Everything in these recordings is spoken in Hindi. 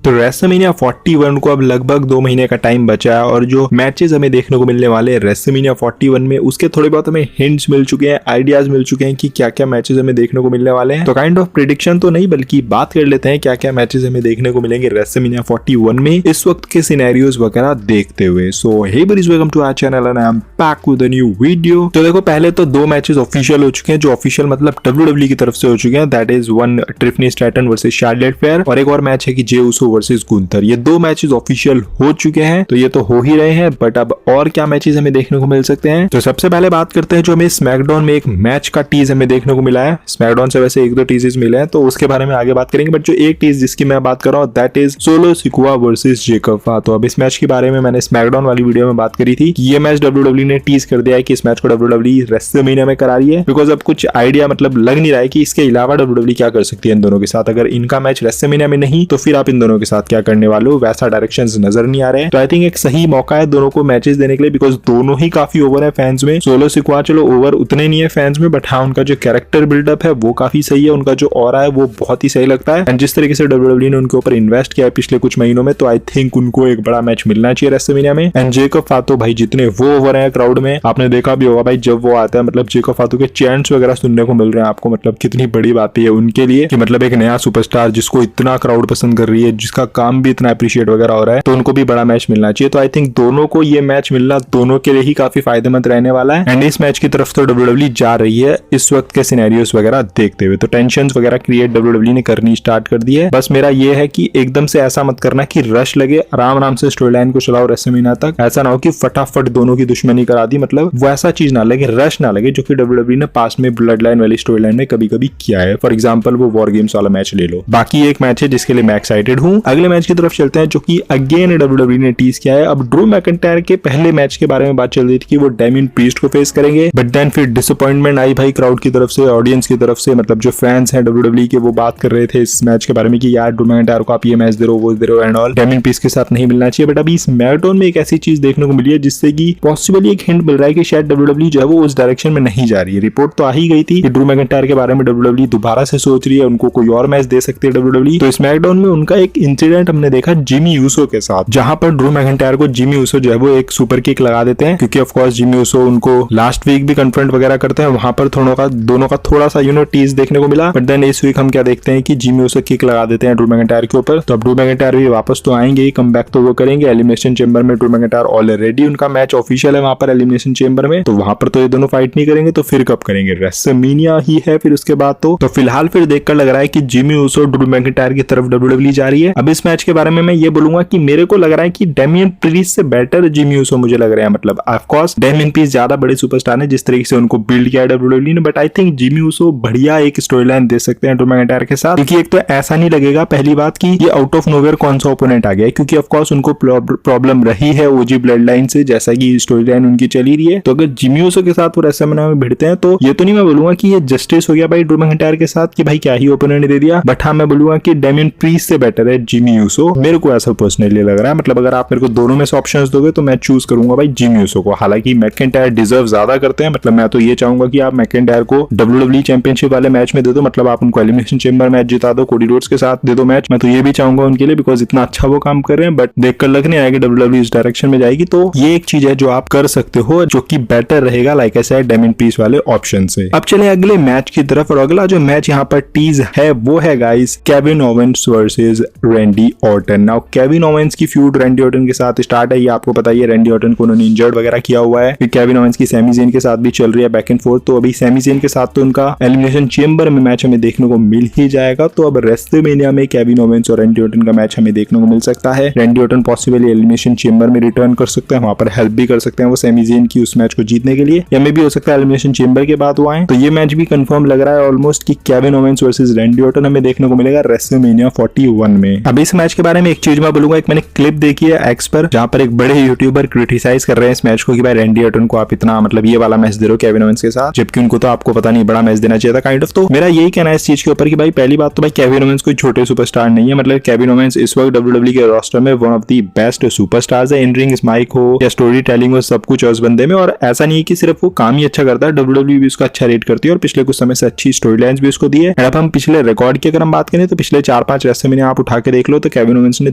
तो रेसलमेनिया 41 को अब लगभग 2 महीने का टाइम बचा है और जो मैचेस हमें देखने को मिलने वाले हैं रेसलमेनिया 41 में उसके थोड़े बहुत हमें हिंट्स मिल चुके हैं, आइडियाज मिल चुके हैं कि क्या क्या मैचेस हमें देखने को मिलने वाले हैं। तो काइंड ऑफ प्रेडिक्शन तो नहीं बल्कि बात कर लेते हैं क्या क्या मैचेस हमें देखने को मिलेंगे रेसलमेनिया 41 में इस वक्त के सिनेरियोज वगैरह देखते हुए। So hey buddies, welcome to our channel and I am back with a new video. तो देखो, पहले तो 2 मैचेस ऑफिशियल हो चुके हैं, जो ऑफिशियल मतलब WWE की तरफ से हो चुके हैं। That is one ट्रिफनी Stratton versus Charlotte Flair और एक और मैच है कि जे उसो वर्सेस गुंथर। ये 2 मैचेस ऑफिशियल हो चुके हैं, तो ये तो हो ही रहे हैं, बट अब और क्या मैचेस हमें देखने को मिल सकते हैं। तो सबसे पहले बात करते हैं जो हमें स्मैकडाउन में एक मैच का टीज हमें देखने को मिला है। स्मैकडाउन से वैसे 1-2 टीजेस मिले हैं, तो उसके बारे में आगे बात करेंगे, बट जो एक टीज जिसकी मैं बात कर रहा हूँ that is Solo Sikoa versus Jacob Fatu. तो अब इस मैच के बारे में मैंने स्मैकडाउन वाली वीडियो में बात करी थी कि ये मैच WWE ने टीज कर दिया है कि इस मैच को WWE रेसलमेनिया में करा रही है, बिकॉज अब कुछ आइडिया मतलब लग नहीं रहा है कि इसके अलावा WWE क्या कर सकती है इन दोनों के साथ। अगर इनका मैच रेसलमेनिया में नहीं तो फिर आप इन दोनों के साथ क्या करने वाले हो, वैसा डायरेक्शंस नजर नहीं आ रहे हैं। तो आई थिंक एक सही मौका है दोनों को मैचेस देने के लिए, बिकॉज दोनों ही काफी ओवर है फैंस में। सोलो सिकुआ चलो ओवर उतने नहीं है फैंस में, बट हाँ उनका जो कैरेक्टर बिल्डअप है वो काफी सही है, उनका जो ऑरा है वो बहुत ही सही लगता है। एंड जिस तरीके से WWE ने उनके ऊपर इन्वेस्ट किया है पिछले कुछ महीनों में, तो आई थिंक उनको एक बड़ा मैच मिलना चाहिए रेसलमेनिया में। एंड जेकब फातो भाई जितने वो ओवर है क्राउड में, आपने देखा भी होगा भाई जब वो आता है, मतलब जेकब फातो के चैंट्स वगैरह सुनने को मिल रहे हैं आपको, मतलब कितनी बड़ी बात है उनके लिए कि मतलब एक नया सुपरस्टार जिसको इतना क्राउड पसंद कर रही है, जिसका काम भी इतना अप्रिशिएट वगैरह हो रहा है, तो उनको भी बड़ा मैच मिलना चाहिए। तो आई थिंक दोनों को ये मैच मिलना दोनों के लिए ही काफी फायदेमंद रहने वाला है। एंड इस मैच की तरफ तो WWE जा रही है इस वक्त के सिनेरियोस वगैरह देखते हुए, तो टेंशंस वगैरह क्रिएट WWE ने करनी स्टार्ट कर दी है। बस मेरा ये है कि एकदम से ऐसा मत करना कि रश लगे, आराम आराम से स्टोरी लाइन को चलाओ रेसलमेनिया तक। ऐसा ना हो कि फटाफट दोनों की दुश्मनी करा दी, मतलब वैसा चीज ना लगे, रश ना लगे, जो कि WWE ने पास्ट में ब्लड लाइन वाली स्टोरी लाइन में कभी कभी किया है। फॉर एग्जाम्पल वो वॉर गेम्स वाला मैच ले लो। बाकी एक मैच है जिसके लिए मैं एक्साइटेड हूँ। अगले मैच की तरफ चलते हैं जो कि अगेन WWE ने टीज किया है। अब ड्रू मैकिंटायर के पहले मैच के बारे में बात चल रही थी कि वो डेमियन प्रीस्ट को फेस करेंगे, बट देन फिर डिसअपॉइंटमेंट आई भाई क्राउड की तरफ से, ऑडियंस की तरफ से, मतलब जो फैंस हैं WWE के वो बात कर रहे थे इस मैच के बारे में कि यार ड्रू मैकिंटायर को आप ये मैच दे रहे हो, वो दे रहे हो एंड ऑल, डेमियन प्रीस्ट के साथ नहीं मिलना चाहिए। बट अभी इस मैकडाउन में एक ऐसी चीज देखने को मिली है जिससे कि पॉसिबली एक हिंट मिल रहा है कि शायद WWE जो है वो उस डायरेक्शन में नहीं जा रही है। रिपोर्ट तो आ ही गई थी कि ड्रू मैकिंटायर के बारे में WWE दोबारा से सोच रही है, उनको कोई और मैच दे सकते हैं WWE। तो इस मैकडाउन में उनका एक इंसिडेंट हमने देखा जिमी यूसो के साथ, जहां पर ड्रू मैकिंटायर को जिमी यूसो जो है वो एक सुपर किक लगा देते हैं, क्योंकि ऑफ कोर्स जिमी यूसो उनको लास्ट वीक भी कन्फ्रंट वगैरह करते हैं, वहां पर दोनों का थोड़ा सा टीज देखने को मिला। बट देन इस वीक हम क्या देखते हैं कि जिमी यूसो किक लगा देते हैं ड्रू मैकिंटायर के ऊपर। तो अब ड्रू मैकिंटायर भी वापस तो आएंगे ही, कम बैक तो वो करेंगे एलिमिनेशन चेंबर में। ड्रू मैकिंटायर ऑलरेडी उनका मैच ऑफिशियल है वहां पर एलिमिनेशन चेंबर में, तो वहां पर तो ये दोनों फाइट नहीं करेंगे, तो फिर कब करेंगे, रेसलमेनिया ही है फिर उसके बाद। तो फिलहाल फिर देखकर लग रहा है कि जिमी यूसो ड्रू मैकिंटायर की तरफ WWE जा रही है। अब इस मैच के बारे में मैं ये बोलूंगा कि मेरे को लग रहा है कि डेमियन प्रीस्ट से बेटर जिमी यूसो मुझे लग रहे हैं। मतलब ऑफ कोर्स डेमियन प्रीस्ट ज्यादा बड़े सुपरस्टार है जिस तरीके से उनको बिल्ड किया है WWE ने, but I think Jimmy Uso बढ़िया एक स्टोरी लाइन दे सकते हैं ड्रू मैकिंटायर के साथ, क्योंकि एक तो ऐसा नहीं लगेगा पहली बात कि ये आउट ऑफ नोवेयर कौन सा ओपोनेंट आ गया है, क्योंकि ऑफ कोर्स उनको प्रॉब्लम रही है ओजी ब्लड लाइन से, जैसा कि स्टोरी लाइन उनकी चली रही है। तो अगर जिमी यूसो के साथ वो रेसलमेनिया में भिड़ते हैं तो ये तो नहीं मैं बोलूंगा कि ये जस्टिस हो गया भाई ड्रू मैकिंटायर के साथ कि भाई क्या ही ओपोनेंट दे दिया, बट हाँ मैं बोलूंगा कि डेमियन प्रीस्ट से बेटर है जिमी यूसो, मेरे को ऐसा पर्सनली लग रहा है। मतलब अगर आप मेरे को दोनों में से ऑप्शंस दोगे तो मैं चूज करूंगा भाई जिमी यूसो को। हालांकि मैकिंटायर डिजर्व ज्यादा करते हैं, मतलब मैं तो ये चाहूंगा कि आप मैकिंटायर को WWE चैंपियनशिप वाले मैच में दे दो, मतलब आप उनको एलिमिनेशन चेंबर मैच जिता दो, कोडी रोड्स के साथ दे दो मैच, मैं तो ये भी चाहूंगा उनके लिए, बिकॉज इतना अच्छा वो काम कर रहे हैं। बट देखकर लग नहीं आएगा WWE इस डायरेक्शन में जाएगी, तो ये एक चीज है जो आप कर सकते हो जो कि बेटर रहेगा like I said Damien priest वाले ऑप्शन से। अब चले अगले मैच की तरफ, और अगला जो मैच यहाँ पर टीज है वो है guys Kevin Owens versus Randy Orton. Now Kevin Owens की फ्यूड रैंडी ऑर्टन के साथ स्टार्ट है, ये आपको पता ही है, रैंडी ऑर्टन को उन्होंने इंजर्ड वगैरह किया हुआ है। केविन ओवेंस की सैमी ज़ेन के साथ भी चल रही है बैक एंड फोर्थ, तो अभी सैमी ज़ेन के साथ तो उनका एलिमिनेशन चेंबर में मैच हमें देखने को मिल ही जाएगा। तो अब रेसलमेनिया में केविन ओवेंस और रैंडी ऑर्टन का मैच हमें देखने को मिल सकता है। Randy Orton possibly elimination chamber में रिटर्न कर सकते हैं, वहां पर हेल्प भी कर सकते हैं वो सैमी ज़ेन की उस मैच को जीतने के लिए, या मे भी हो सकता है एलिमिनेशन चेंबर के बाद वो आए। तो ये मैच भी कंफर्म लग रहा है ऑलमोस्ट कि Kevin Owens versus Randy Orton हमें देखने को मिलेगा रेसलमेनिया 41 में। अब इस मैच के बारे में एक चीज मैं बोलूंगा, एक मैंने क्लिप देखी है एक्स पर, जहां पर एक बड़े यूट्यूबर क्रिटिसाइज कर रहे हैं इस मैच को कि भाई रैंडी ऑर्टन को आप इतना मतलब ये वाला मैच दे रहे हो केविन ओवेंस के साथ, जबकि उनको तो आपको पता नहीं बड़ा मैच देना चाहिए था काइंड ऑफ। तो मेरा यही कहना है इस चीज के ऊपर कि भाई पहली बात तो भाई केविन ओवेंस कोई छोटे सुपरस्टार नहीं है, मतलब केविन ओवेंस इस वक्त WWE के रोस्टर में one of the best superstars है। इन रिंग स्माइक हो या स्टोरी टेलिंग हो, सब कुछ है उस बंदे में, और ऐसा नहीं है कि सिर्फ वो काम ही अच्छा करता है, WWE भी उसका अच्छा रेट करती है और पिछले कुछ समय से अच्छी स्टोरी लाइंस भी उसको दी है। अब हम पिछले रिकॉर्ड की अगर हम बात करें तो पिछले 4-5 रेसलमेनिया आप उठा के के देख लो तो केविन ओवेंस ने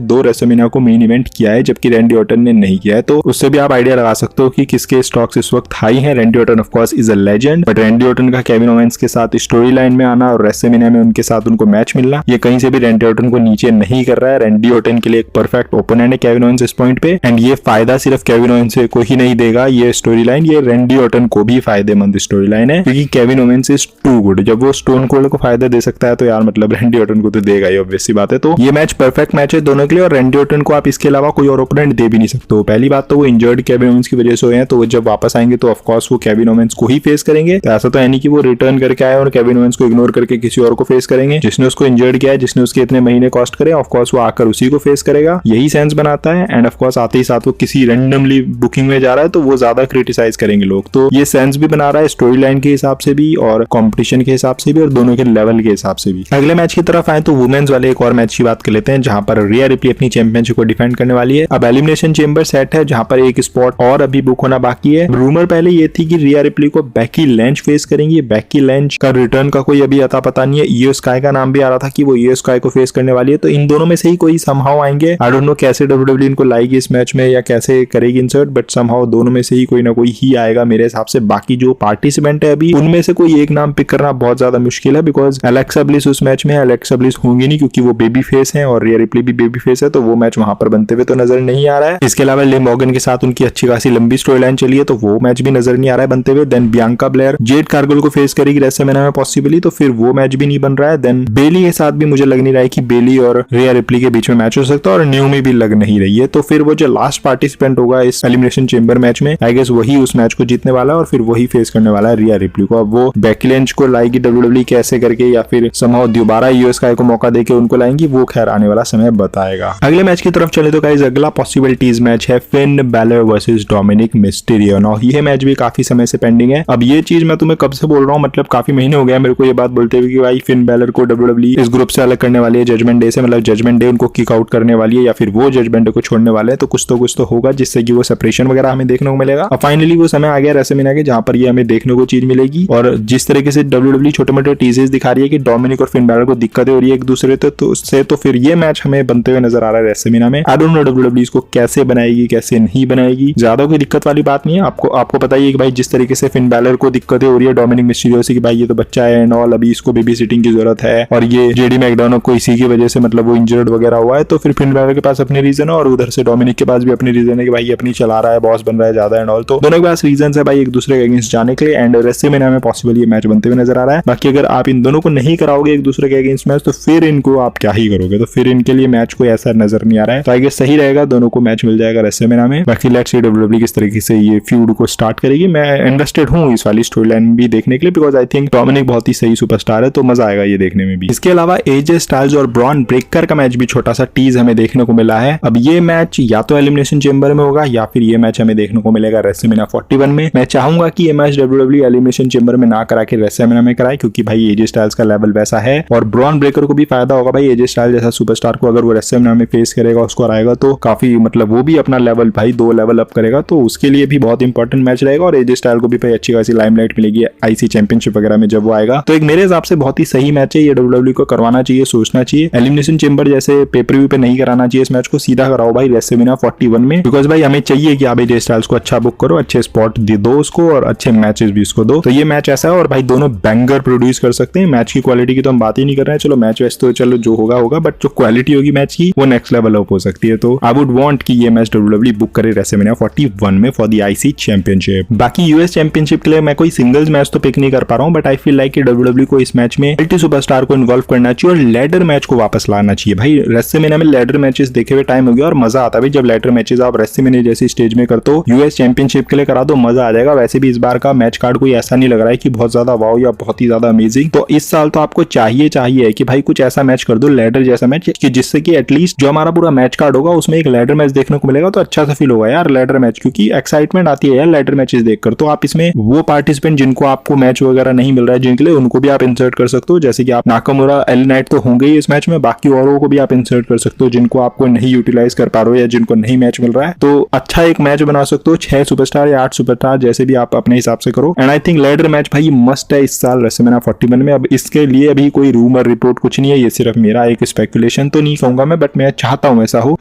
2 रेसलमेनिया को मेन इवेंट किया है जबकि रैंडी ऑर्टन ने नहीं किया है। तो उससे भी आप आइडिया लगा सकते हो कि किसके स्टॉक्स इस वक्त हाई हैं। Randy Orton of course is a legend, but Randy Orton का केविन ओवेंस के साथ स्टोरी लाइन में आना और रेसलमेनिया में उनके साथ उनको मैच मिलना, ये कहीं से भी रैंडी ऑर्टन को नीचे नहीं कर रहा है। रैंडी ऑर्टन के लिए एक परफेक्ट ओपोनेंट है केविन ओवेंस इस पॉइंट पे, एंड ये फायदा सिर्फ केविन ओवेंस को ही नहीं देगा ये स्टोरी लाइन, ये रैंडी ऑर्टन को भी फायदेमंद स्टोरी लाइन है क्योंकि Kevin Owens is too good. जब वो स्टोन कोल्ड को फायदा दे सकता है तो यार मतलब रैंडी ऑर्टन को तो देगा ही, ऑब्वियस सी बात है। तो ये मैच परफेक्ट मैच है दोनों के लिए और रैंडी ऑर्टन को आप इसके अलावा कोई और ओपोनेंट दे भी नहीं सकते हो। पहली बात तो वो इंजर्ड केविन ओवेंस की वजह से हुए हैं, तो वो जब वापस आएंगे तो ऑफ कोर्स वो केविन ओवेंस को ही फेस करेंगे। तो ऐसा तो है नहीं कि वो रिटर्न करके आए और केविन ओवेंस को इग्नोर करके किसी और को फेस करेंगे। जिसने उसको इंजर्ड किया है, जिसने उसके इतने महीने कॉस्ट करे, ऑफ कोर्स वो आकर उसी को फेस करेगा, यही सेंस बनाता है। एंड ऑफ कोर्स आते ही साथ वो किसी रैंडमली बुकिंग में जा रहा है तो वो ज्यादा क्रिटिसाइज करेंगे लोग, तो ये सेंस भी बना रहा है स्टोरी लाइन के हिसाब से भी और कंपटीशन के हिसाब से भी और दोनों के लेवल के हिसाब से भी। अगले मैच की तरफ आए तो वुमेन्स वाले एक और मैच की बात कर लेते हैं जहां पर रिया रिप्ली अपनी चैंपियनशिप को डिफेंड करने वाली है। अब एलिमिनेशन चेंबर सेट है जहां पर एक स्पॉट और अभी बुक होना बाकी है। रूमर पहले ये थी कि रिया रिप्ली को बेकी लिंच फेस करेंगी। बेकी लिंच का रिटर्न का कोई अभी अता पता नहीं है। ईओ स्काई का नाम भी आ रहा था कि वो ईओ स्काई को फेस करने वाली है, तो इन दोनों में से ही कोई समहाउ आएंगे। आई डोंट नो कैसे डब्ल्यूडब्ल्यू इनको लाएगी इस मैच में या कैसे करेगी इंसर्ट, बट समहाउ दोनों में से ही कोई ना कोई ही आएगा मेरे हिसाब से। बाकी जो पार्टिसिपेंट है अभी उनमें से कोई एक नाम पिक करना बहुत ज्यादा मुश्किल है बिकॉज एलेक्सा ब्लिस उस मैच में एलेक्सा ब्लिस होंगी नहीं क्योंकि वो बेबी फेस है और रिया रिप्ली भी बेबी फेस है, तो वो मैच वहां पर बनते हुए तो नजर नहीं आ रहा है। इसके अलावा लिव मॉर्गन के साथ उनकी अच्छी खासी लंबी स्टोरी लाइन चली है तो वो मैच भी नजर नहीं आ रहा है बनते हुए। Then Bianca Blair Jade Cargill को फेस करेगी रेसलमेनिया में पॉसिबली, तो फिर वो मैच भी नहीं बन रहा है। देन बेली के साथ भी मुझे लग नहीं रहा है कि बेली और रिया रिप्ली के बीच में मैच हो सकता है और न्यू में भी लग नहीं रही है। तो फिर वो जो लास्ट पार्टिसिपेंट होगा इस एलिमिनेशन चेंबर मैच में आई गेस वही उस मैच को जीतने वाला है और फिर वही फेस करने वाला है रिया रिप्ली को। अब वो बेकी लिंच को लाएगी डब्ल्यूडब्ल्यू कैसे करके या फिर समहाउ दोबारा ईओ स्काई को मौका देके उनको लाएंगी, वो खैर आने वाला समय बताएगा। अगले मैच की तरफ चले तो गाइस अगला पॉसिबिलिटीज मैच है Finn Balor versus Dominik Mysterio. और ये मैच भी काफी समय से पेंडिंग है। अब ये चीज मैं तुम्हें कब से बोल रहा हूँ, मतलब काफी महीने हो गया मेरे को ये बात बोलते हुए कि भाई फिन बैलर को डब्ल्यूडब्ल्यू इस ग्रुप से अलग करने वाली है जजमेंट डे से, मतलब जजमेंट डे उनको किक आउट करने वाली है या फिर वो जजमेंट डे को छोड़ने वाले हैं, तो कुछ तो होगा जिससे कि वो सेपरेशन वगैरह हमें देखने को मिलेगा। और फाइनली वो समय आ गया रेसलमेनिया के जहां पर ये हमें देखने को चीज मिलेगी। और जिस तरीके से डब्ल्यूडब्ल्यू छोटे मोटे टीजेस दिखा रही है कि डोमिनिक और फिन बैलर को दिक्कतें हो रही है एक दूसरे तो उससे तो फिर ये मैच हमें बनते हुए नजर आ रहा है रेसलमेनिया में। आई डोंट नो डब्ल्यूडब्ल्यू इसको कैसे बनाएगी कैसे नहीं बनाएगी, ज्यादा कोई दिक्कत वाली बात नहीं है। आपको पता ही है कि भाई जिस तरीके से फिन बैलर को दिक्कतें हो रही है डोमिनिक मिस्टीरियो से कि भाई ये तो बच्चा है एंड ऑल, अभी इसको बेबी सिटिंग की जरूरत है और ये जेडी मैकडोनाल्ड को इसी की वजह से मतलब वो इंजर्ड वगैरह हुआ है, तो फिर फिन बैलर के पास अपने रीजन है और उधर से डोमिनिक के पास भी अपनी रीजन है कि भाई ये अपनी चला रहा है, बॉस बन रहा है ज्यादा एंड ऑल, तो दोनों के पास रीजन है भाई एक दूसरे के अगेंस्ट जाने के लिए। एंड रेसलमेनिया में पॉसिबल ये मैच बनते हुए नजर आ रहा है। बाकी अगर आप इन दोनों को नहीं कराओगे एक दूसरे के अगेंस्ट मैच तो फिर इनको आप क्या ही करोगे, तो फिर इनके लिए मैच कोई ऐसा नजर नहीं आ रहा है। तो आई गेस सही रहेगा दोनों को मैच मिल जाएगा रेसलमेनिया में। बाकी लेट्स सी डब्ल्यूडब्ल्यू किस तरीके से ये फ्यूड को स्टार्ट करेगी। मैं इंटरेस्टेड हूँ इस वाली स्टोरी लाइन भी देखने के लिए बिकॉज आई थिंक डोमिनिक बहुत ही सही सुपरस्टार है, तो मजा आएगा ये देखने में भी। इसके अलावा एजे स्टाइल्स और ब्रॉन ब्रेकर का मैच भी छोटा सा टीज हमें देखने को मिला है। अब ये मैच या तो एलिमिनेशन चेंबर में होगा या फिर ये मैच हमें देखने को मिलेगा रेसलमेनिया 41 में। मैं चाहूंगा कि ये मैच डब्ल्यूडब्ल्यू एलिमिनेशन चेंबर में ना करा के रेसलमेनिया में कराए क्योंकि भाई एजे स्टाइल्स का लेवल वैसा है और ब्रॉन ब्रेकर को भी फायदा होगा भाई एजे स्टाइल्स जैसा सुपरस्टार को अगर वो रेसलमेनिया में फेस करेगा उसको हराएगा तो काफी मतलब वो भी अपना लेवल भाई 2 लेवल अप करेगा, तो उसके लिए भी बहुत इंपॉर्टेंट मैच रहेगा और एजे स्टाइल को भी भाई अच्छी खासी लाइमलाइट मिलेगी आईसी चैंपियनशिप वगैरह में जब वो आएगा। तो एक मेरे हिसाब से बहुत ही सही मैच है, ये डब्ल्यूडब्ल्यू को करवाना चाहिए, सोचना चाहिए। एलिमिनेशन चेंबर जैसे पेपर व्यू पे नहीं कराना चाहिए इस मैच को, सीधा कराओ भाई रेसलमेनिया 41 में बिकॉज भाई हमें चाहिए कि आप एजे स्टाइल्स को अच्छा बुक करो, अच्छे स्पॉट दो उसको और अच्छे मैचेस भी उसको दो। तो ये मैच ऐसा है और भाई दोनों बैंगर प्रोड्यूस कर सकते हैं। मैच की क्वालिटी की तो हम बात ही नहीं कर रहे हैं, चलो मैच वैसे तो चलो जो होगा बट जो क्वालिटी होगी मैच की वो नेक्स्ट लेवल अप हो सकती है। तो आई वुड वांट कि ये मैच डब्ल्यूडब्ल्यू बुक करे रेसलमेनिया 41 में फॉर द आईसी चैंपियनशिप। बाकी यूएस चैंपियनशिप के लिए मैं कोई सिंगल्स मैच तो पिक नहीं कर पा रहा हूं बट आई फील लाइक कि डब्ल्यूडब्ल्यू को इस मैच में मल्टी सुपरस्टार को इन्वॉल्व करना चाहिए और लैडर मैच को वापस लाना चाहिए। भाई रेसलमेनिया में लैडर मैचेस देखे हुए टाइम हो गया और मजा आता है भाई जब लैडर मैचेस आप रेसलमेनिया जैसी स्टेज में करते हो, यूएस चैंपियनशिप के लिए करा दो मजा आ जाएगा। वैसे भी इस बार का मैच कार्ड कोई ऐसा नहीं लग रहा है कि बहुत ज्यादा वाव या बहुत ही ज्यादा अमेजिंग, तो इस साल तो आपको चाहिए कि भाई कुछ ऐसा मैच कर दो लैडर जैसा मैच कि जिससे कि एटलीस्ट जो हमारा पूरा मैच कार्ड होगा उसमें एक लैडर मैच देखने को मिलेगा तो अच्छा सा फील होगा यार लैडर मैच, क्योंकि एक्साइटमेंट आती है यार लैडर मैचेस देखकर। तो आप इसमें वो पार्टिसिपेंट जिनको आपको मैच वगैरह नहीं मिल रहा है जिनके लिए उनको भी आप इंसर्ट कर सकते हो, जैसे कि आप नाकामुरा एल नाइट तो होंगे ही इस मैच में, बाकी औरों को भी आप इंसर्ट कर सकते हो जिनको आपको नहीं यूटिलाइज कर पा रहे हो या जिनको नहीं मैच मिल रहा है। तो अच्छा एक मैच बना सकते हो 6 सुपरस्टार या 8 सुपरस्टार जैसे भी आप अपने हिसाब से करो। And I think ladder match भाई मस्ट है इस साल रेसलमेनिया 41 में। अब इसके लिए अभी कोई रूमर रिपोर्ट कुछ नहीं है, ये सिर्फ मेरा एक स्पेकुलेशन सिचुएशन तो नहीं कहूंगा मैं, बट मैं चाहता हूँ ऐसा हो,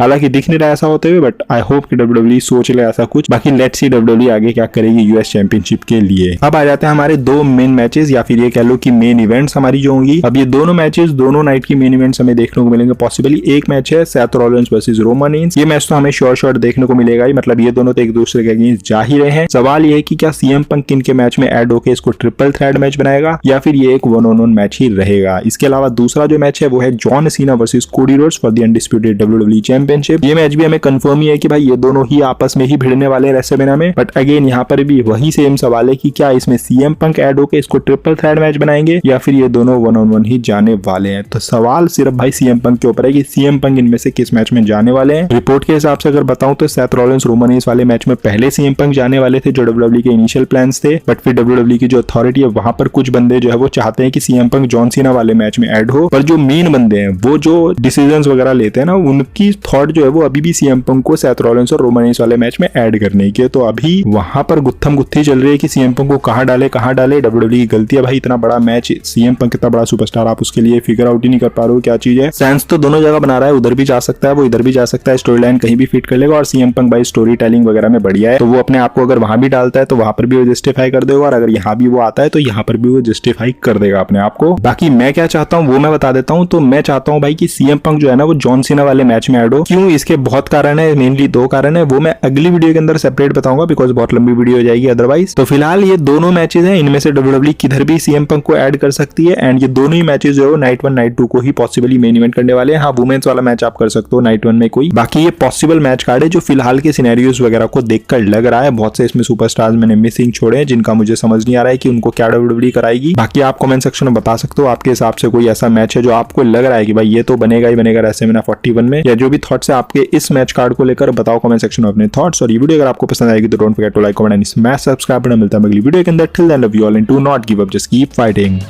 हालांकि दिख नहीं रहा ऐसा होते हुए, बट आई होप कि WWE सोच ले ऐसा कुछ। बाकी लेट्स सी WWE आगे क्या करेगी यूएस चैंपियनशिप के लिए। अब आ जाते हैं हमारे दो मेन मैचेस, या फिर ये कह लो कि मेन इवेंट्स हमारी जो होंगी। अब ये दोनों मैचेस दोनों नाइट की मेन इवेंट्स हमें देखने को मिलेंगे। पॉसिबली एक मैच है Seth Rollins versus Roman Reigns, ये मैच तो हमें श्योर देखने को मिलेगा ही, मतलब ये दोनों तो एक दूसरे के अगेंस्ट जा ही रहे हैं। सवाल ये है कि क्या सीएम पंक इनके मैच में ऐड होकर इसको ट्रिपल थ्रेट मैच बनाएगा या फिर ये एक 1-on-1 मैच ही रहेगा। इसके अलावा दूसरा जो मैच है वो है John Cena versus Cody Rhodes for the undisputed WWE championship. ये मैच भी हमें कंफर्म ही है कि भाई ये दोनों ही आपस में ही भिड़ने वाले रेसलमेनिया में, बट अगेन यहाँ पर भी वही सेम सवाल है कि क्या इसमें सीएम पंक ऐड होकर इसको ट्रिपल थ्रेट मैच बनाएंगे या फिर ये दोनों 1-on-1 ही जाने वाले हैं। तो सवाल सिर्फ भाई सीएम पंक के ऊपर है कि सीएम पंक इनमें से किस मैच में जाने वाले हैं। रिपोर्ट के हिसाब से अगर बताऊं तो सेथ रॉलिंस रोमन रेंस वाले मैच में पहले सीएम पंक जाने वाले थे जो WWE के इनिशियल प्लान्स थे, बट फिर WWE की जो अथॉरिटी है वहां पर कुछ बंदे जो है वो चाहते हैं कि सीएम पंक जॉन सीना वाले मैच में ऐड हो, पर जो मेन बंदे हैं वो जो डिसीजंस वगैरह लेते हैं ना, उनकी थॉट जो है वो अभी भी सीएम पंक को सेथ रॉलिंस और रोमन रेंस वाले मैच में ऐड करने की। तो अभी वहां पर गुत्थम गुत्थी चल रही है कि सीएम पंक को कहां डाले WWE की गलती है भाई, इतना बड़ा मैच, सीएम पंक इतना बड़ा सुपरस्टार, आप उसके लिए फिगर आउट ही नहीं कर पा रहे हो क्या चीज है। सेंस तो दोनों जगह बना रहा है, उधर भी जा सकता है वो, इधर भी जा सकता है, स्टोरी लाइन कहीं भी फिट कर लेगा, और सीएम पंक भाई स्टोरी टेलिंग वगैरह में बढ़िया है, तो वो अपने आप को अगर वहां भी डालता है तो वहां पर भी वो जस्टिफाई कर देगा, और अगर यहाँ भी वो आता है तो यहाँ पर भी वो जस्टिफाई कर देगा अपने आप को। बाकी मैं क्या चाहता हूँ वो मैं बता देता हूँ। तो मैं चाहता हूँ भाई कि सीएम पंक जो है ना वो जॉन सीना वाले मैच में ऐड हो। क्यों, इसके बहुत कारण है, मेनली 2 कारण है, वो मैं अगली वीडियो के अंदर सेपरेट बताऊंगा बिकॉज बहुत लंबी वीडियो हो जाएगी अदरवाइज। तो फिलहाल ये दोनों मैचेस हैं, इनमें से WWE किधर भी सीएम पंक को ऐड कर सकती है, एंड ये दोनों ही मैचेस जो है नाइट 1 नाइट 2 को ही पॉसिबली मेन इवेंट करने वाले हैं। हाँ, वुमेन्स वाला मैच आप कर सकते हो नाइट 1 में कोई, बाकी ये पॉसिबल मैच कार्ड है जो फिलहाल के सिनेरियोज वगैरह को देखकर लग रहा है। बहुत से इसमें सुपरस्टार्स मैंने मिसिंग छोड़े हैं जिनका मुझे समझ नहीं आ रहा है कि उनको क्या WWE कराएगी। बाकी आप कमेंट सेक्शन में बता सकते हो आपके हिसाब से कोई ऐसा मैच है जो आपको लग रहा है कि भाई ये तो बनेगा ही बनेगा रेसलमेनिया 41 में, या जो भी थॉट्स है आपके इस मैच कार्ड को लेकर बताओ कमेंट सेक्शन में अपने थॉट्स। और ये वीडियो अगर आपको पसंद आएगी तो don't forget to like, comment and smash subscribe button. मिलता है अगली वीडियो के अंदर, till then love you all and do not give up, just keep fighting.